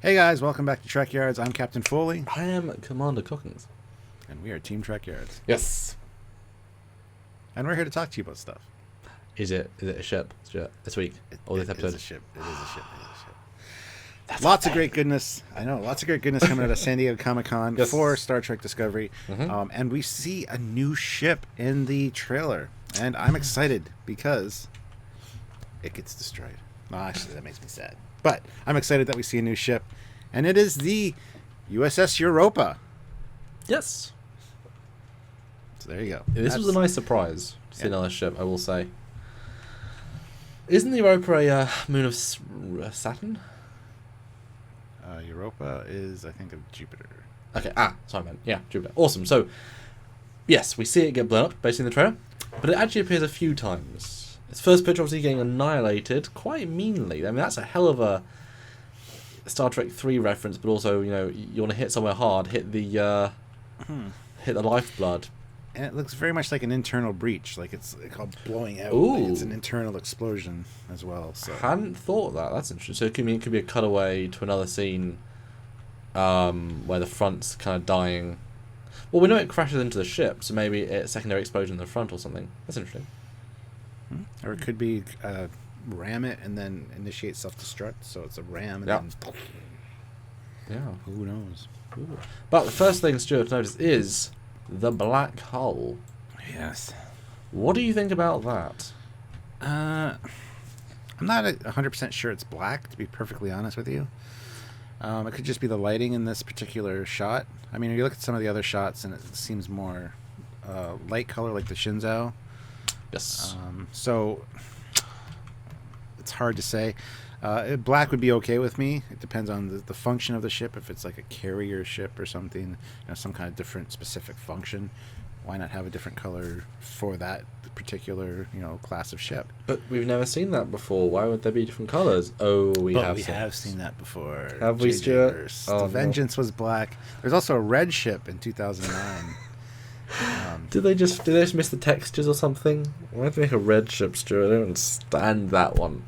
Hey guys, welcome back to Trekyards. I'm Captain Foley. I am Commander Cockings. And we are Team Trekyards. Yes. And we're here to talk to you about stuff. Is it a ship this week? Or this episode? It is a ship. It is a ship. Lots of great goodness. I know, lots of great goodness coming out of San Diego Comic-Con for Star Trek Discovery. Mm-hmm. And we see a new ship in the trailer. And I'm excited because it gets destroyed. No, actually, that makes me sad. But I'm excited that we see a new ship. And it is the USS Europa. Yes. So there you go. This was a nice surprise to see another ship, I will say. Isn't the Europa a moon of Saturn? Europa is, I think, of Jupiter. Okay, sorry man. Yeah, Jupiter. Awesome. So, yes, we see it get blown up, based in the trailer. But it actually appears a few times. Its first picture obviously getting annihilated quite meanly. I mean, that's a hell of a Star Trek 3 reference, but also, you know, you want to hit somewhere hard, hit the lifeblood. And it looks very much like an internal breach, like it's called blowing out. Ooh. Like it's an internal explosion as well. So Hadn't thought that. That's interesting. So it could be a cutaway to another scene where the front's kind of dying. Well, we know it crashes into the ship, so maybe it's a secondary explosion in the front or something. That's interesting. Or it could be ram it and then initiate self-destruct. So it's a ram and then... Yeah. Who knows? Ooh. But the first thing Stuart noticed is the black hole. Yes. What do you think about that? I'm not 100% sure it's black, to be perfectly honest with you. It could just be the lighting in this particular shot. I mean, if you look at some of the other shots, and it seems more light color, like the Shinzao. Yes. So it's hard to say. Black would be okay with me. It depends on the function of the ship. If it's like a carrier ship or something, you know, some kind of different specific function, why not have a different color for that particular, you know, class of ship? But we've never seen that before. Why would there be different colors? Oh, we have seen that before. Have we, Stuart? Oh, the Vengeance was black. There's also a red ship in 2009. Did they just miss the textures or something? Why did they make a red ship, Stuart? I don't understand that one.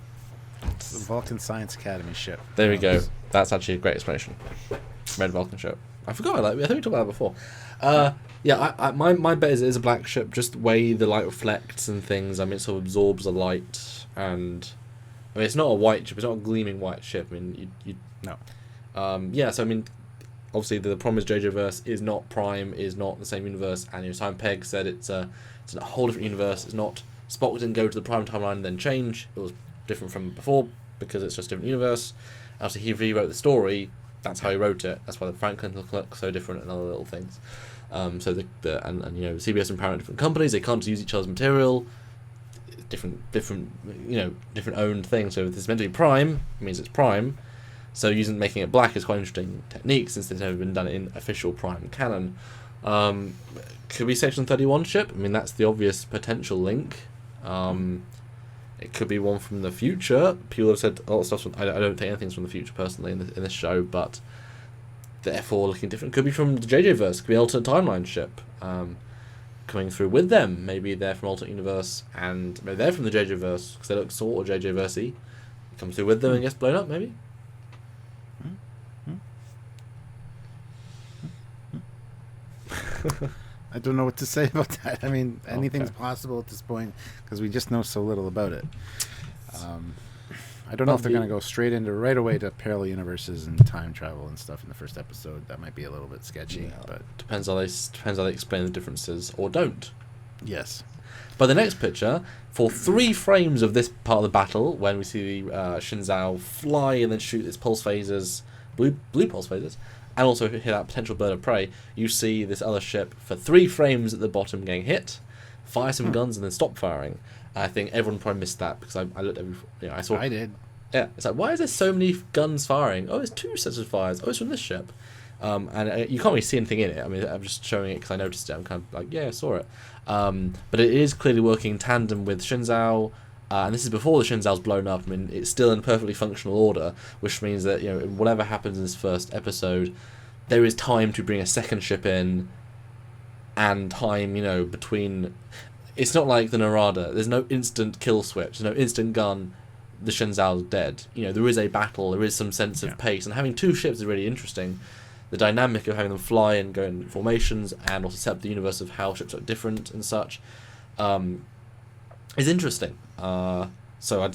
It's the Vulcan Science Academy ship. There we go. That's actually a great explanation. Red Vulcan ship. I forgot about that. I think we talked about that before. Yeah, my bet is it is a black ship. Just the way the light reflects and things. I mean, it sort of absorbs the light, and I mean, it's not a white ship. It's not a gleaming white ship. I mean, you No. Yeah. So I mean, obviously the problem is JJ Verse is not Prime, is not the same universe, and you know, Simon Pegg said it's a whole different universe. It's not Spock didn't go to the Prime timeline and then change. It was different from before because it's just a different universe. After he rewrote the story, that's how he wrote it. That's why the Franklin look so different and other little things. So and you know, CBS and Paramount, different companies, they can't use each other's material. Different you know, different owned things. So if it's meant to be Prime, it means it's Prime. So making it black is quite an interesting technique since it's never been done in official Prime canon. Could be Section 31 ship. I mean, that's the obvious potential link. It could be one from the future. People have said a lot of stuff. I don't think anything's from the future personally in this show, but therefore looking different. Could be from the JJ verse. Could be an alternate timeline ship coming through with them. Maybe they're from alternate universe, and maybe they're from the JJ verse because they look sort of JJ versey. Comes through with them and gets blown up. Maybe. I don't know what to say about that. I mean, anything's possible at this point because we just know so little about it. I don't know if they're going to go straight into right away to parallel universes and time travel and stuff in the first episode. That might be a little bit sketchy, Yeah, but depends how they explain the differences or don't. yes. But the next picture, for 3 frames of this part of the battle, when we see the Shinzao fly and then shoot its pulse phasers, blue pulse phasers, and also hit that potential bird of prey, you see this other ship for 3 frames at the bottom getting hit, fire some guns, and then stop firing. I think everyone probably missed that because I looked I saw. I did. Yeah, it's like, why is there so many guns firing? Oh, it's 2 sets of fires. Oh, it's from this ship. And you can't really see anything in it. I mean, I'm just showing it because I noticed it. I'm kind of like, yeah, I saw it. But it is clearly working in tandem with Shinzao. And this is before the Shinzao's blown up. I mean, it's still in perfectly functional order, which means that, you know, whatever happens in this first episode, there is time to bring a second ship in, and time, you know, between. It's not like the Narada. There's no instant kill switch. There's no instant gun. the Shenzhou's dead. You know, there is a battle, there is some sense of pace, and having two ships is really interesting. The dynamic of having them fly and go in formations, and also set up the universe of how ships are different and such, is interesting. So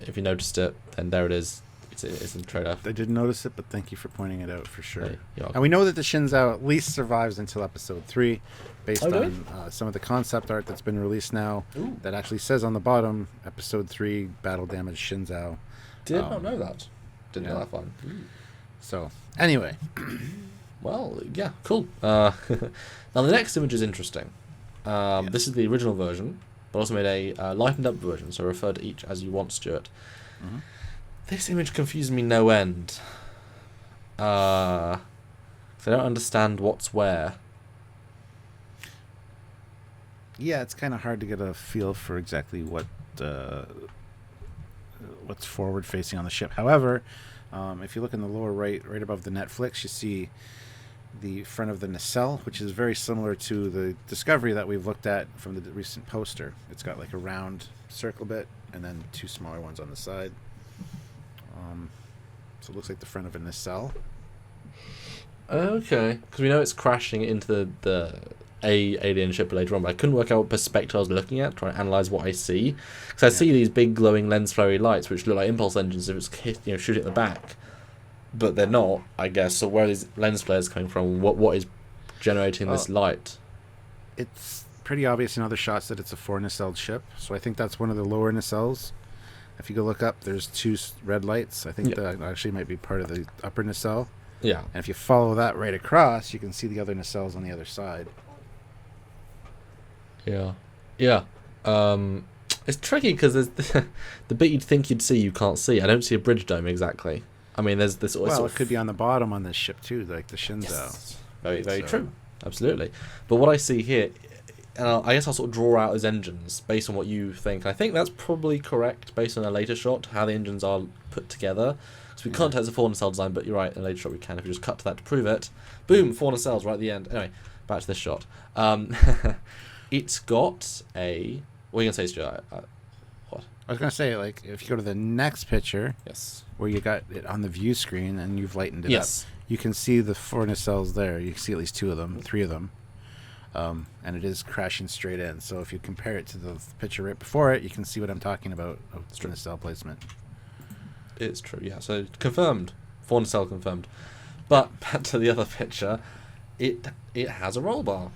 if you noticed it, then there it is. It's in the trailer. I didn't notice it, but thank you for pointing it out for sure. Yeah. And we know that the Shenzhou at least survives until episode 3, based really? on some of the concept art that's been released now. Ooh. That actually says on the bottom, episode 3, battle damage Shenzhou. Did not know that. Didn't know yeah. that fun. So, anyway. Well, yeah, cool. Now the next image is interesting. Yes. This is the original version, but also made a lightened up version, so refer to each as you want, Stuart. Mm-hmm. This image confuses me no end. 'Cause I don't understand what's where. Yeah, it's kind of hard to get a feel for exactly what's forward facing on the ship. However, if you look in the lower right above the Netflix, you see the front of the nacelle, which is very similar to the Discovery that we've looked at from the recent poster. It's got like a round circle bit and then 2 smaller ones on the side. So it looks like the front of a nacelle. Okay, because we know it's crashing into the alien ship later on, but I couldn't work out what perspective I was looking at, trying to analyze what I see. Because I see these big glowing lens flare lights, which look like impulse engines if it's shooting at the back, but they're not, I guess. So where are these lens flares coming from? What is generating this light? It's pretty obvious in other shots that it's a 4-nacelled ship, so I think that's one of the lower nacelles. If you go look up, there's 2 red lights. I think that actually might be part of the upper nacelle. Yeah. And if you follow that right across, you can see the other nacelles on the other side. Yeah. It's tricky because there's the bit you'd think you'd see, you can't see. I don't see a bridge dome exactly. I mean, there's this. Well, it could be on the bottom on this ship too, like the Shenzhou. Yes. Very, very true. Absolutely. But what I see here, and I guess I'll sort of draw out as engines based on what you think. I think that's probably correct based on a later shot, how the engines are put together. So we can't tell it's a 4-nacelle design, but you're right, in a later shot we can if we just cut to that to prove it. Boom, 4 nacelles right at the end. Anyway, back to this shot. It's got a... What are you going to say, Stuart? What? I was going to say, like, if you go to the next picture, Yes. where you got it on the view screen and you've lightened it up, you can see the 4 nacelles there. You can see at least 2 of them, 3 of them. And it is crashing straight in. So if you compare it to the picture right before it, you can see what I'm talking about of the nacelle placement. It's true, yeah. So confirmed. 4 nacelle confirmed. But back to the other picture, it has a roll bar.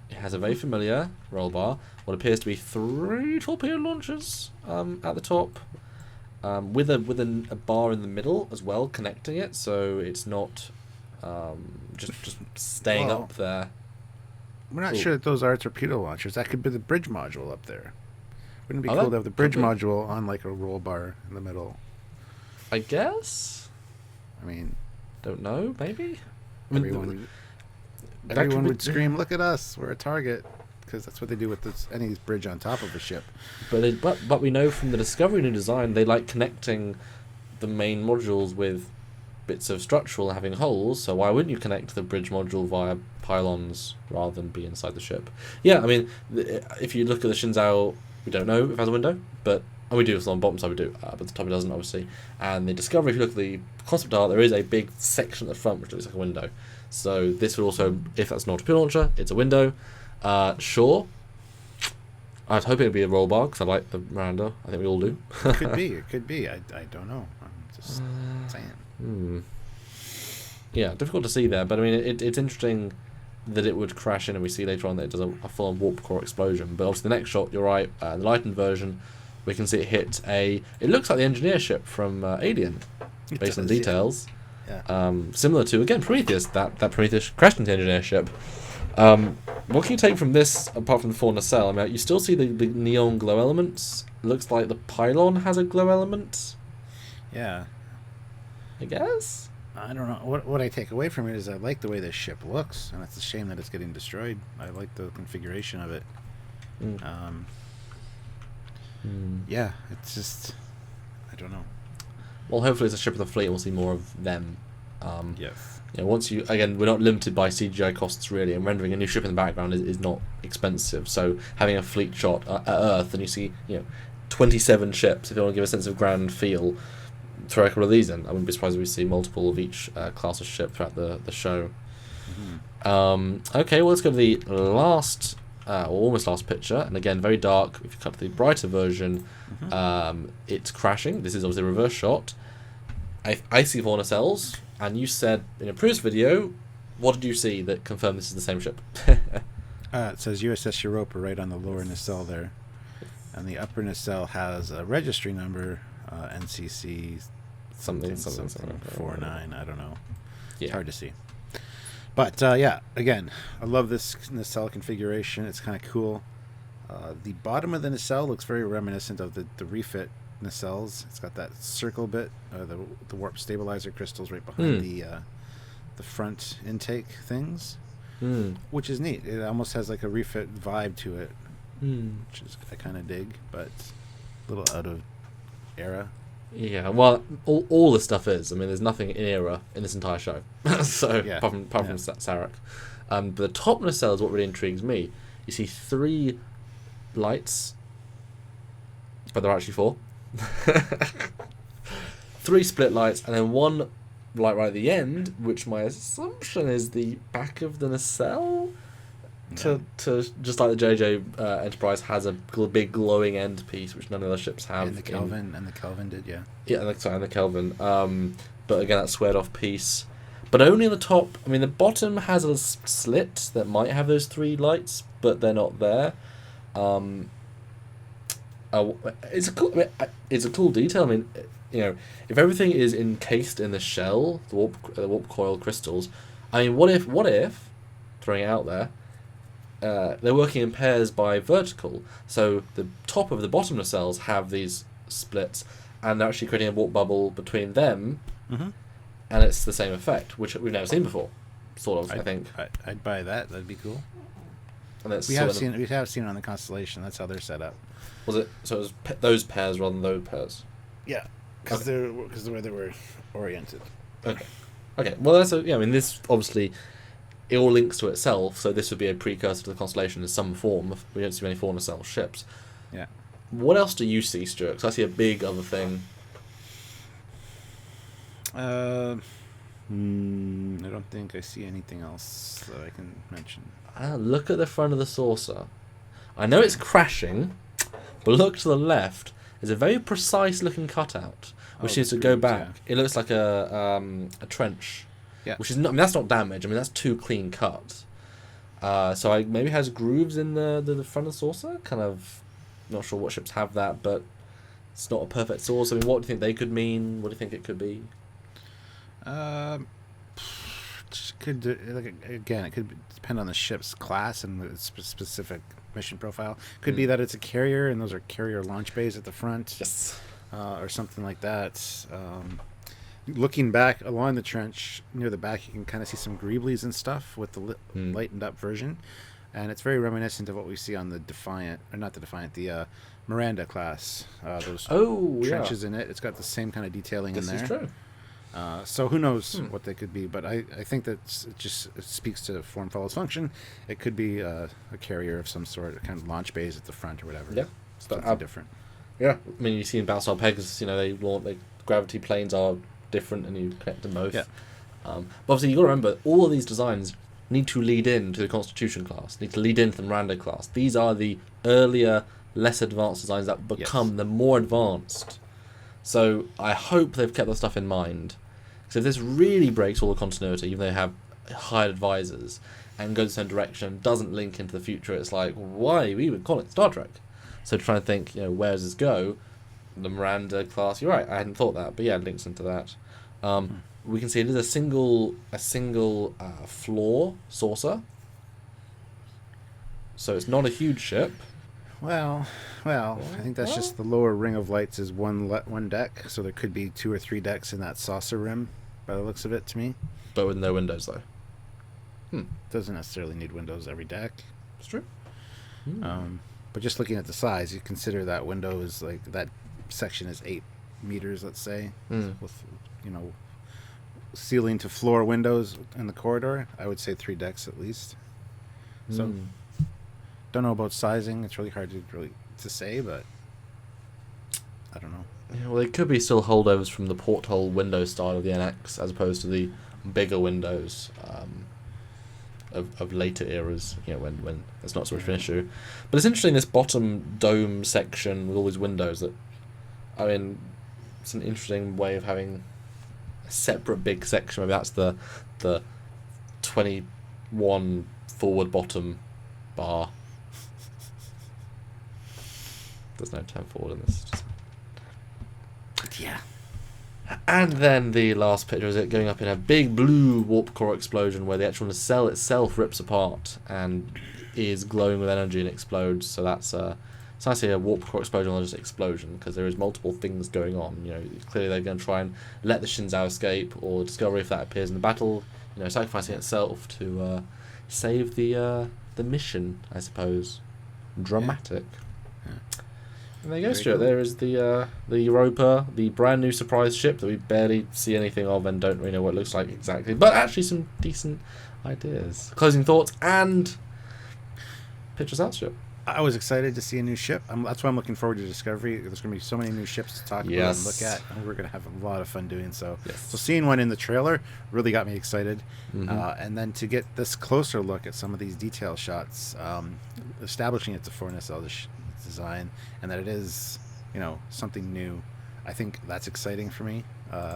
It has a very familiar roll bar. What appears to be 3 torpedo launchers at the top, with a bar in the middle as well, connecting it, so it's not just staying up there. We're not sure that those are torpedo launchers. That could be the bridge module up there. Wouldn't it be cool to have the bridge module on like a roll bar in the middle? I guess. I mean, don't know. Maybe. Everyone would scream, "Look at us! We're a target!" Because that's what they do with any bridge on top of a ship. But we know from the Discovery new design they like connecting the main modules with bits of structural having holes. So why wouldn't you connect the bridge module via pylons rather than be inside the ship? Yeah, I mean, if you look at the Shenzhou, we don't know if it has a window, but we do on the bottom side we do, but the top it doesn't obviously. And the Discovery, if you look at the concept art, there is a big section at the front which looks like a window. So this would also, if that's not a torpedo launcher, it's a window. Sure. I was hoping it'd be a roll bar because I like the Miranda. I think we all do. It could be. I don't know. I'm just saying. Yeah, difficult to see there, but I mean, it's interesting that it would crash in, and we see later on that it does a full-on warp core explosion. But obviously, the next shot, you're right, the lightened version, we can see it hit it looks like the engineer ship from Alien, based on details. Yeah. Similar to, again, Prometheus, that Prometheus crashed into the engineer ship. What can you take from this, apart from the 4 nacelle? I mean, you still see the neon glow elements. It looks like the pylon has a glow element. Yeah. I guess? I don't know. What I take away from it is I like the way this ship looks, and it's a shame that it's getting destroyed. I like the configuration of it. Yeah, it's just... I don't know. Well, hopefully it's a ship of the fleet and we'll see more of them. Yes. You know, once you... Again, we're not limited by CGI costs, really, and rendering a new ship in the background is not expensive. So having a fleet shot at Earth and you see, 27 ships. If you want to give a sense of grand feel, throw a couple of these in. I wouldn't be surprised if we see multiple of each class of ship throughout the show. Okay, well, let's go to the last, or almost last picture, and again, very dark. If you cut to the brighter version, it's crashing. This is obviously a reverse shot. I see 4 nacelles, and you said in a previous video, what did you see that confirmed this is the same ship? It says USS Europa right on the lower nacelle there. And the upper nacelle has a registry number, NCC something 49, I don't know. Yeah. It's hard to see. But yeah, again, I love this nacelle configuration. It's kind of cool. The bottom of the nacelle looks very reminiscent of the refit nacelles. It's got that circle bit, the warp stabilizer crystals right behind the front intake things, which is neat. It almost has like a refit vibe to it, which is I kind of dig, but a little out of era. Yeah, well, all the stuff is. I mean, there's nothing in era in this entire show. So, Yeah. apart from Sarek. But the top nacelle is what really intrigues me. You see 3 lights, but there are actually 4. 3 split lights, and then 1 light right at the end, which my assumption is the back of the nacelle. To just like the JJ Enterprise has a big glowing end piece, which none of the ships have. And the Kelvin did, yeah. Yeah, and the Kelvin. But again, that squared off piece. But only on the top. I mean, the bottom has a slit that might have those 3 lights, but they're not there. It's a cool detail. I mean, you know, if everything is encased in the shell, the warp coil crystals. I mean, what if, throwing it out there, they're working in pairs by vertical, so the top of the bottom nacelles have these splits, and they're actually creating a warp bubble between them, and it's the same effect, which we've never seen before, sort of. I think I'd buy that. That'd be cool. And that's We have seen it on the Constellation. That's how they're set up. Was it? So it was those pairs rather than those pairs. Yeah, because the way they were oriented. Okay. Well, that's I mean, this obviously. It all links to itself, so this would be a precursor to the Constellation in some form. We don't see many 4 nacelle ships. Yeah. What else do you see, Stuart? Because I see a big other thing. I don't think I see anything else that I can mention. Look at the front of the saucer. I know it's crashing, but look to the left. There's a very precise-looking cutout, which seems to go back. Yeah. It looks like a trench. Yeah. Which is not. I mean, that's not damage. I mean, that's 2 clean cuts. So maybe has grooves in the front of the saucer. Kind of, not sure what ships have that, but it's not a perfect saucer. I mean, what do you think they could mean? What do you think it could be? It could depend on the ship's class and its specific mission profile. Could be that it's a carrier, and those are carrier launch bays at the front. Yes. Or something like that. Looking back along the trench near the back, you can kind of see some greeblies and stuff with the lightened up version, and it's very reminiscent of what we see on the Defiant, or not the Defiant, the Miranda class. Those trenches in it. It's got the same kind of detailing in there. This is true. So who knows what they could be, but I think that it speaks to form follows function. It could be a carrier of some sort, a kind of launch bays at the front or whatever. Yeah, something different. Yeah, I mean, you see in Battlestar Pegasus, you know, they gravity planes are different, and you connect them both. Yeah. But obviously, you've got to remember, all of these designs need to lead into the Constitution class, need to lead into the Miranda class. These are the earlier, less advanced designs that become the more advanced. So I hope they've kept that stuff in mind. Because if this really breaks all the continuity, even though they have hired advisors, and goes in the same direction, doesn't link into the future, it's like, why? We would call it Star Trek. So trying to think, you know, where does this go? The Miranda class, you're right, I hadn't thought that, but yeah, it links into that. We can see it is a single floor saucer, so it's not a huge ship. Well, I think that's just the lower ring of lights is one deck, so there could be 2 or 3 decks in that saucer rim, by the looks of it to me. But with no windows, though. Doesn't necessarily need windows every deck. It's true. But just looking at the size, you consider that window is like that section is 8 meters, let's say, with ceiling to floor windows in the corridor. I would say 3 decks at least. So don't know about sizing. It's really hard to say, but I don't know. Yeah, well, they could be still holdovers from the porthole window style of the NX, as opposed to the bigger windows of later eras. When it's not so much of an issue. But it's interesting, this bottom dome section with all these windows. That, I mean, it's an interesting way of having a separate big section. Maybe that's the 21 forward bottom bar. There's no 10 forward in this. Yeah. And then the last picture is it going up in a big blue warp core explosion where the actual nacelle itself rips apart and is glowing with energy and explodes. So that's it's nice to see a warp core explosion, not just explosion, because there is multiple things going on. Clearly they're going to try and let the Shinzao escape, or Discovery, if that appears in the battle, sacrificing itself to save the mission, I suppose. Dramatic. Yeah. And there you go, Stuart. There is the Europa, the brand new surprise ship that we barely see anything of and don't really know what it looks like exactly, but actually some decent ideas. Closing thoughts and pictures out, Stuart. I was excited to see a new ship. That's why I'm looking forward to Discovery. There's going to be so many new ships to talk about and look at, and we're going to have a lot of fun doing so. Yes. So seeing one in the trailer really got me excited. Mm-hmm. And then to get this closer look at some of these detail shots, establishing it's a 4 nacelle design and that it is, something new, I think that's exciting for me.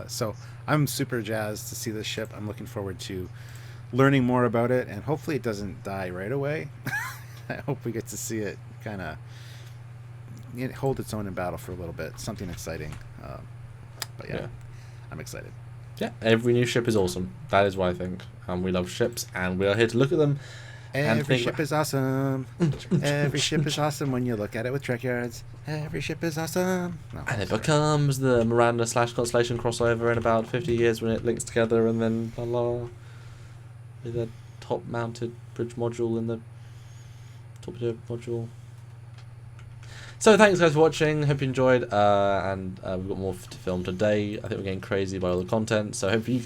So I'm super jazzed to see this ship. I'm looking forward to learning more about it, and hopefully it doesn't die right away. I hope we get to see it kind of hold its own in battle for a little bit. Something exciting. But yeah, I'm excited. Yeah, every new ship is awesome. That is what I think. We love ships, and we are here to look at them. Every ship is awesome. Every ship is awesome when you look at it with Trekyards. Every ship is awesome. No, and it becomes the Miranda / Constellation crossover in about 50 years when it links together, and then la with a top-mounted bridge module in the torpedo module. So thanks guys for watching. Hope you enjoyed, and we've got more to film today. I think we're getting crazy by all the content. So hopefully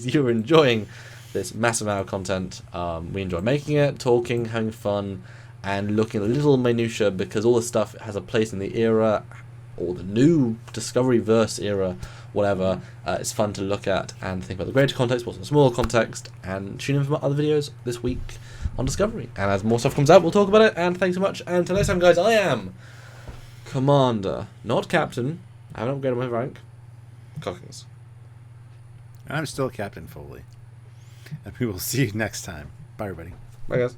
you're enjoying this massive amount of content. We enjoy making it, talking, having fun, and looking at little minutiae, because all this stuff has a place in the era, or the new Discovery-verse era, whatever. It's fun to look at and think about the greater context, what's in the smaller context, and tune in for other videos this week on Discovery. And as more stuff comes out, we'll talk about it. And thanks so much. And until next time, guys, I am Commander, not Captain. I haven't upgraded my rank. Cockings. I'm still Captain Foley. And we will see you next time. Bye, everybody. Bye, guys.